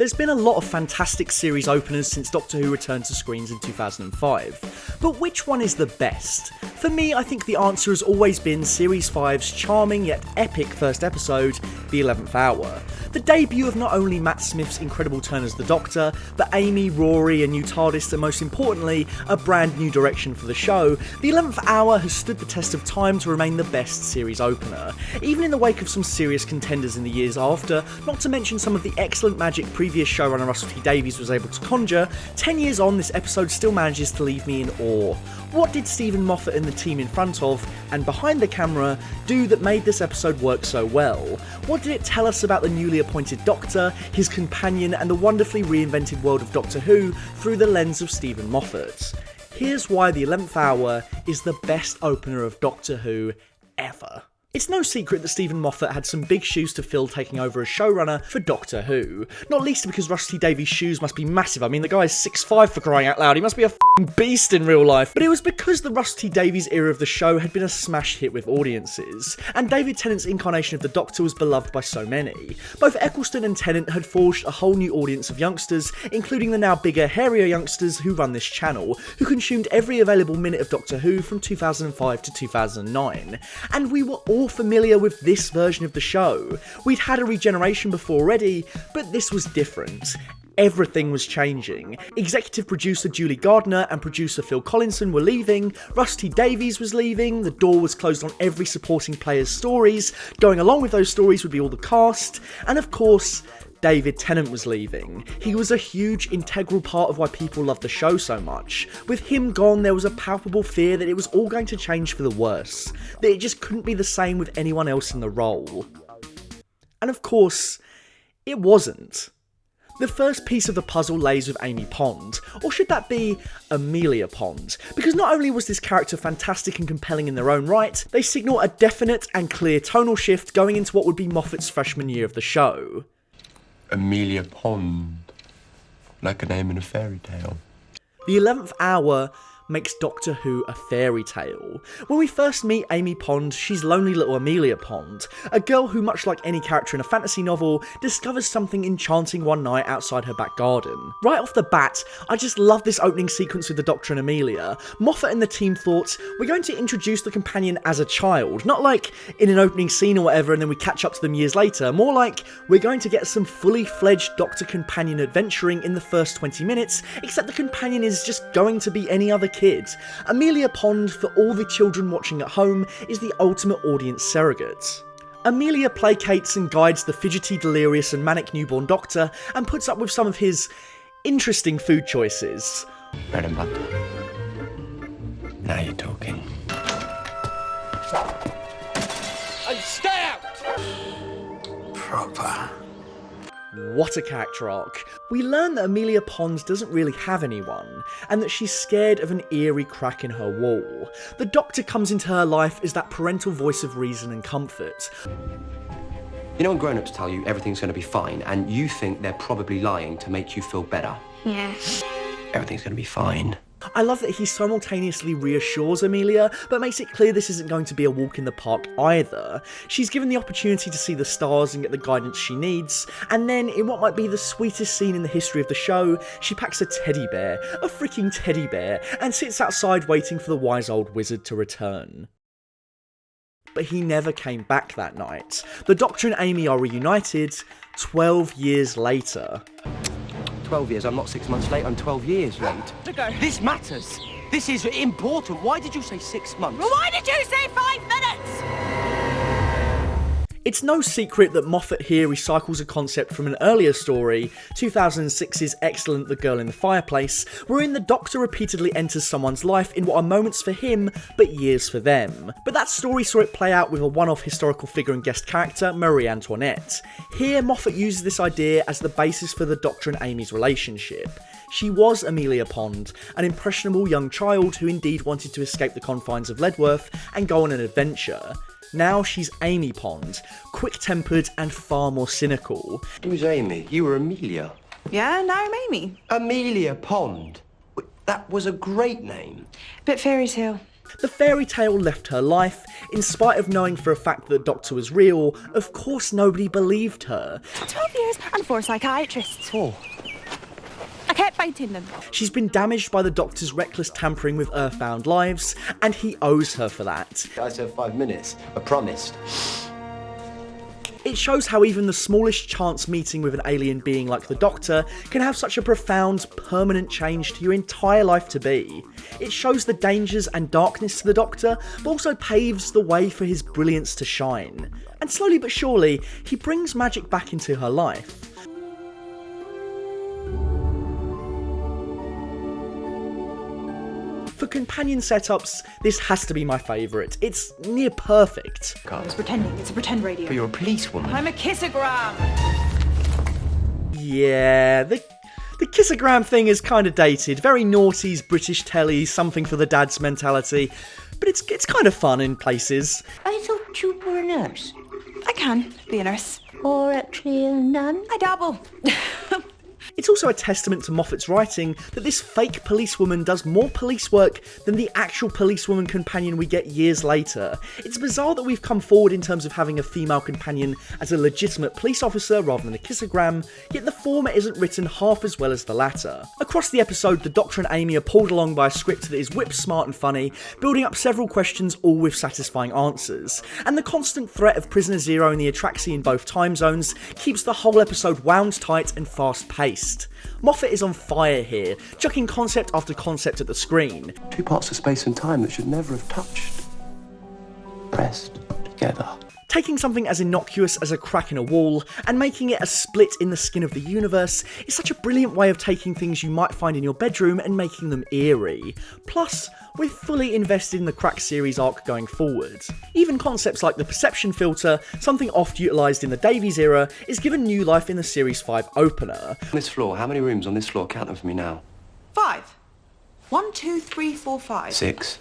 There's been a lot of fantastic series openers since Doctor Who returned to screens in 2005, but which one is the best? For me, I think the answer has always been Series 5's charming yet epic first episode, The 11th Hour. The debut of not only Matt Smith's incredible turn as the Doctor, but Amy, Rory, a new TARDIS, and most importantly, a brand new direction for the show, The 11th Hour has stood the test of time to remain the best series opener, even in the wake of some serious contenders in the years after, not to mention some of the excellent magic previous showrunner Russell T Davies was able to conjure. 10 years on, this episode still manages to leave me in awe. What did Stephen Moffat and the team in front of, and behind the camera, do that made this episode work so well? What did it tell us about the newly appointed Doctor, his companion, and the wonderfully reinvented world of Doctor Who through the lens of Stephen Moffat? Here's why The 11th Hour is the best opener of Doctor Who ever. It's no secret that Stephen Moffat had some big shoes to fill taking over as showrunner for Doctor Who. Not least because Russell T Davies' shoes must be massive. I mean, the guy's 6'5" for crying out loud. He must be a f***ing beast in real life. But it was because the Russell T Davies era of the show had been a smash hit with audiences, and David Tennant's incarnation of the Doctor was beloved by so many. Both Eccleston and Tennant had forged a whole new audience of youngsters, including the now bigger, hairier youngsters who run this channel, who consumed every available minute of Doctor Who from 2005 to 2009. And we were all familiar with this version of the show. We'd had a regeneration before already, but this was different. Everything was changing. Executive producer Julie Gardner and producer Phil Collinson were leaving, Russ T Davies was leaving, the door was closed on every supporting player's stories, going along with those stories would be all the cast, and of course, David Tennant was leaving. He was a huge, integral part of why people loved the show so much. With him gone, there was a palpable fear that it was all going to change for the worse, that it just couldn't be the same with anyone else in the role. And of course, it wasn't. The first piece of the puzzle lays with Amy Pond, or should that be Amelia Pond? Because not only was this character fantastic and compelling in their own right, they signal a definite and clear tonal shift going into what would be Moffat's freshman year of the show. Amelia Pond. Like a name in a fairy tale. The 11th Hour makes Doctor Who a fairy tale. When we first meet Amy Pond, she's lonely little Amelia Pond, a girl who, much like any character in a fantasy novel, discovers something enchanting one night outside her back garden. Right off the bat, I just love this opening sequence with the Doctor and Amelia. Moffat and the team thought, we're going to introduce the companion as a child, not like in an opening scene or whatever and then we catch up to them years later, more like we're going to get some fully fledged Doctor companion adventuring in the first 20 minutes, except the companion is just going to be any other kid. Amelia Pond, for all the children watching at home, is the ultimate audience surrogate. Amelia placates and guides the fidgety, delirious and manic newborn Doctor and puts up with some of his interesting food choices. Bread and butter. Now you're talking. And stay out! Proper. What a character arc. We learn that Amelia Pond doesn't really have anyone, and that she's scared of an eerie crack in her wall. The Doctor comes into her life as that parental voice of reason and comfort. You know when grown-ups tell you everything's going to be fine, and you think they're probably lying to make you feel better? Yeah. Everything's going to be fine. I love that he simultaneously reassures Amelia, but makes it clear this isn't going to be a walk in the park either. She's given the opportunity to see the stars and get the guidance she needs, and then, in what might be the sweetest scene in the history of the show, she packs a teddy bear, a freaking teddy bear, and sits outside waiting for the wise old wizard to return. But he never came back that night. The Doctor and Amy are reunited 12 years later. 12 years, I'm not 6 months late, I'm 12 years late. This matters. This is important. Why did you say 6 months? Well, why did you say 5 minutes? It's no secret that Moffat here recycles a concept from an earlier story, 2006's excellent The Girl in the Fireplace, wherein the Doctor repeatedly enters someone's life in what are moments for him, but years for them. But that story saw it play out with a one-off historical figure and guest character, Marie Antoinette. Here, Moffat uses this idea as the basis for the Doctor and Amy's relationship. She was Amelia Pond, an impressionable young child who indeed wanted to escape the confines of Ledworth and go on an adventure. Now she's Amy Pond, quick-tempered and far more cynical. Who's Amy? You were Amelia. Yeah, now I'm Amy. Amelia Pond. That was a great name. Bit fairy tale. The fairy tale left her life. In spite of knowing for a fact that the Doctor was real, of course nobody believed her. 12 years and 4 psychiatrists. 4. I kept fighting them. She's been damaged by the Doctor's reckless tampering with Earthbound lives, and he owes her for that. I said 5 minutes. I promised. It shows how even the smallest chance meeting with an alien being like the Doctor can have such a profound, permanent change to your entire life to be. It shows the dangers and darkness to the Doctor, but also paves the way for his brilliance to shine. And slowly but surely, he brings magic back into her life. For companion setups, this has to be my favourite. It's near perfect. I was pretending. It's a pretend radio. But you're a policewoman. I'm a kissogram. Yeah, the kissogram thing is kind of dated. Very noughties, British telly, something for the dads mentality. But it's kind of fun in places. I thought you were a nurse. I can be a nurse. Or actually a nun. I dabble. It's also a testament to Moffat's writing that this fake policewoman does more police work than the actual policewoman companion we get years later. It's bizarre that we've come forward in terms of having a female companion as a legitimate police officer rather than a kissogram, yet the former isn't written half as well as the latter. Across the episode, the Doctor and Amy are pulled along by a script that is whip smart and funny, building up several questions all with satisfying answers. And the constant threat of Prisoner Zero and the Atraxi in both time zones keeps the whole episode wound tight and fast-paced. Moffat is on fire here, chucking concept after concept at the screen. 2 parts of space and time that should never have touched. Pressed together. Taking something as innocuous as a crack in a wall and making it a split in the skin of the universe is such a brilliant way of taking things you might find in your bedroom and making them eerie. Plus, we're fully invested in the Crack series arc going forward. Even concepts like the perception filter, something oft utilised in the Davies era, is given new life in the Series 5 opener. On this floor, how many rooms on this floor? Count them for me now. 5. 1, 2, 3, 4, 5. 6.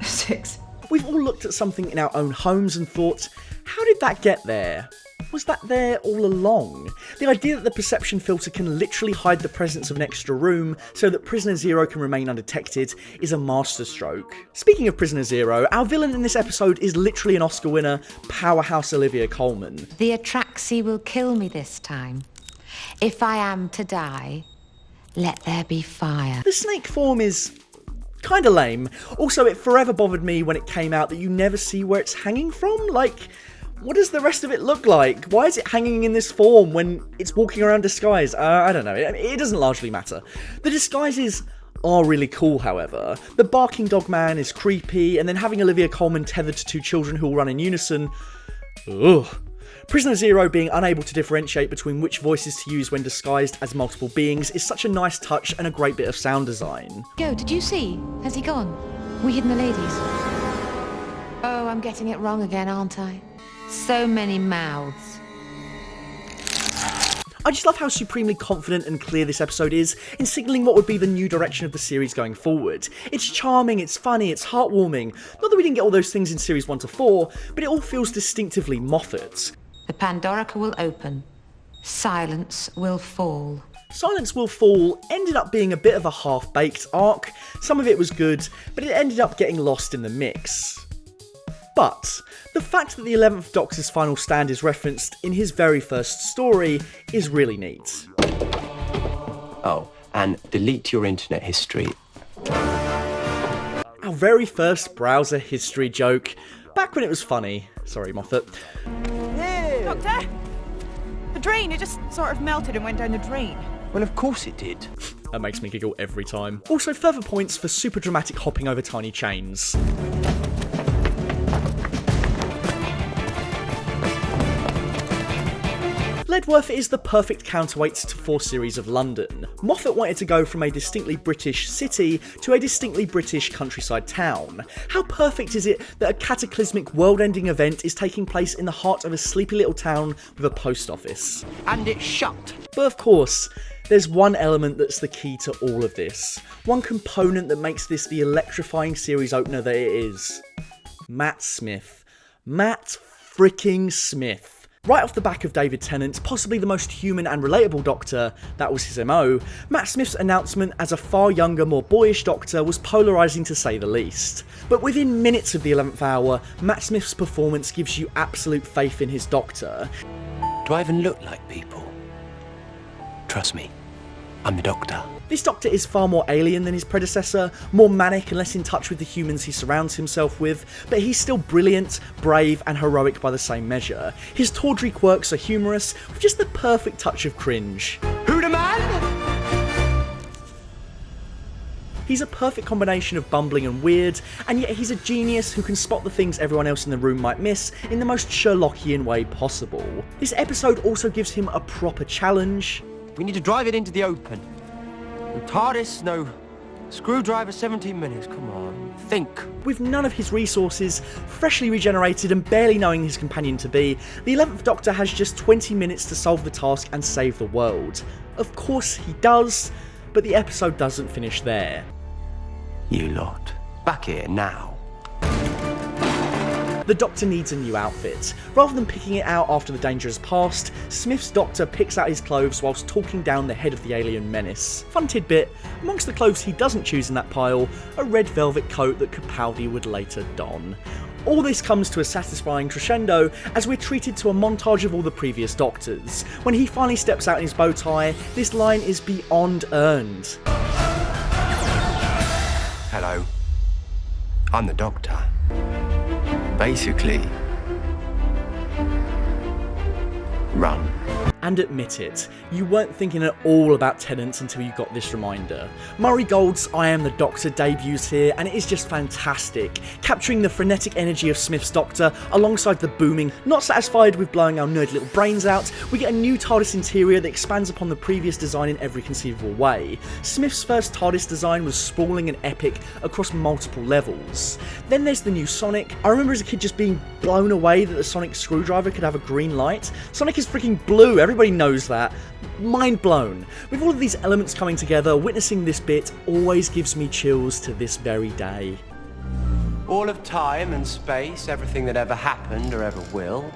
6. We've all looked at something in our own homes and thought, how did that get there? Was that there all along? The idea that the perception filter can literally hide the presence of an extra room so that Prisoner Zero can remain undetected is a masterstroke. Speaking of Prisoner Zero, our villain in this episode is literally an Oscar winner, powerhouse Olivia Colman. The Atraxi will kill me this time. If I am to die, let there be fire. The snake form is kinda lame. Also, it forever bothered me when it came out that you never see where it's hanging from. Like, what does the rest of it look like? Why is it hanging in this form when it's walking around disguised? I don't know. It doesn't largely matter. The disguises are really cool, however. The barking dog man is creepy, and then having Olivia Colman tethered to 2 children who all run in unison. Ugh. Prisoner Zero being unable to differentiate between which voices to use when disguised as multiple beings is such a nice touch and a great bit of sound design. Go, did you see? Has he gone? We hidden the ladies. Oh, I'm getting it wrong again, aren't I? So many mouths. I just love how supremely confident and clear this episode is in signalling what would be the new direction of the series going forward. It's charming, it's funny, it's heartwarming. Not that we didn't get all those things in series 1 to 4, but it all feels distinctively Moffat. The Pandorica will open. Silence will fall. Silence Will Fall ended up being a bit of a half-baked arc. Some of it was good, but it ended up getting lost in the mix. But the fact that the 11th Doctor's final stand is referenced in his very first story is really neat. Oh, and delete your internet history. Our very first browser history joke, back when it was funny. Sorry, Moffat. Doctor? The drain, it just sort of melted and went down the drain. Well, of course it did. That makes me giggle every time. Also, further points for super dramatic hopping over tiny chains. Ledworth is the perfect counterweight to 4 series of London. Moffat wanted to go from a distinctly British city to a distinctly British countryside town. How perfect is it that a cataclysmic world-ending event is taking place in the heart of a sleepy little town with a post office? And it's shut. But of course, there's one element that's the key to all of this. One component that makes this the electrifying series opener that it is. Matt Smith. Matt freaking Smith. Right off the back of David Tennant, possibly the most human and relatable Doctor, that was his MO, Matt Smith's announcement as a far younger, more boyish Doctor was polarising to say the least. But within minutes of the 11th hour, Matt Smith's performance gives you absolute faith in his Doctor. Do I even look like people? Trust me, I'm the Doctor. This Doctor is far more alien than his predecessor, more manic and less in touch with the humans he surrounds himself with, but he's still brilliant, brave and heroic by the same measure. His tawdry quirks are humorous, with just the perfect touch of cringe. Who the man? He's a perfect combination of bumbling and weird, and yet he's a genius who can spot the things everyone else in the room might miss in the most Sherlockian way possible. This episode also gives him a proper challenge. We need to drive it into the open. No TARDIS, no screwdriver, 17 minutes, come on, think. With none of his resources, freshly regenerated and barely knowing his companion-to-be, the 11th Doctor has just 20 minutes to solve the task and save the world. Of course he does, but the episode doesn't finish there. You lot, back here now. The Doctor needs a new outfit. Rather than picking it out after the danger has passed, Smith's Doctor picks out his clothes whilst talking down the head of the alien menace. Fun tidbit, amongst the clothes he doesn't choose in that pile, a red velvet coat that Capaldi would later don. All this comes to a satisfying crescendo as we're treated to a montage of all the previous Doctors. When he finally steps out in his bow tie, this line is beyond earned. Hello, I'm the Doctor. Basically, run. And admit it, you weren't thinking at all about Tennant until you got this reminder. Murray Gold's I Am the Doctor debuts here, and it is just fantastic, capturing the frenetic energy of Smith's Doctor alongside the booming. Not satisfied with blowing our nerdy little brains out, we get a new TARDIS interior that expands upon the previous design in every conceivable way. Smith's first TARDIS design was sprawling and epic across multiple levels. Then there's the new Sonic. I remember as a kid just being blown away that the Sonic screwdriver could have a green light. Sonic is freaking blue, everybody knows that. Mind blown. With all of these elements coming together, witnessing this bit always gives me chills to this very day. All of time and space, everything that ever happened or ever will.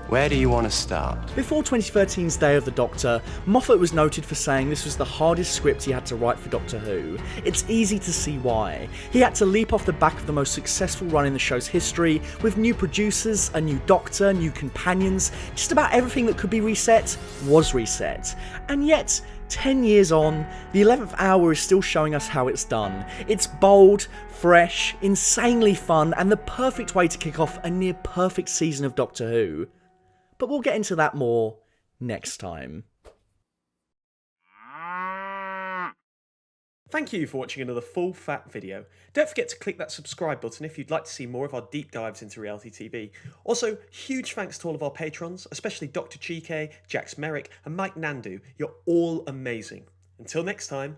Where do you want to start? Before 2013's Day of the Doctor, Moffat was noted for saying this was the hardest script he had to write for Doctor Who. It's easy to see why. He had to leap off the back of the most successful run in the show's history, with new producers, a new Doctor, new companions, just about everything that could be reset was reset. And yet, 10 years on, the 11th hour is still showing us how it's done. It's bold, fresh, insanely fun, and the perfect way to kick off a near perfect season of Doctor Who. But we'll get into that more next time. Thank you for watching another full fat video. Don't forget to click that subscribe button if you'd like to see more of our deep dives into reality TV. Also, huge thanks to all of our patrons, especially Dr. Chike, Jax Merrick and Mike Nandu. You're all amazing. Until next time.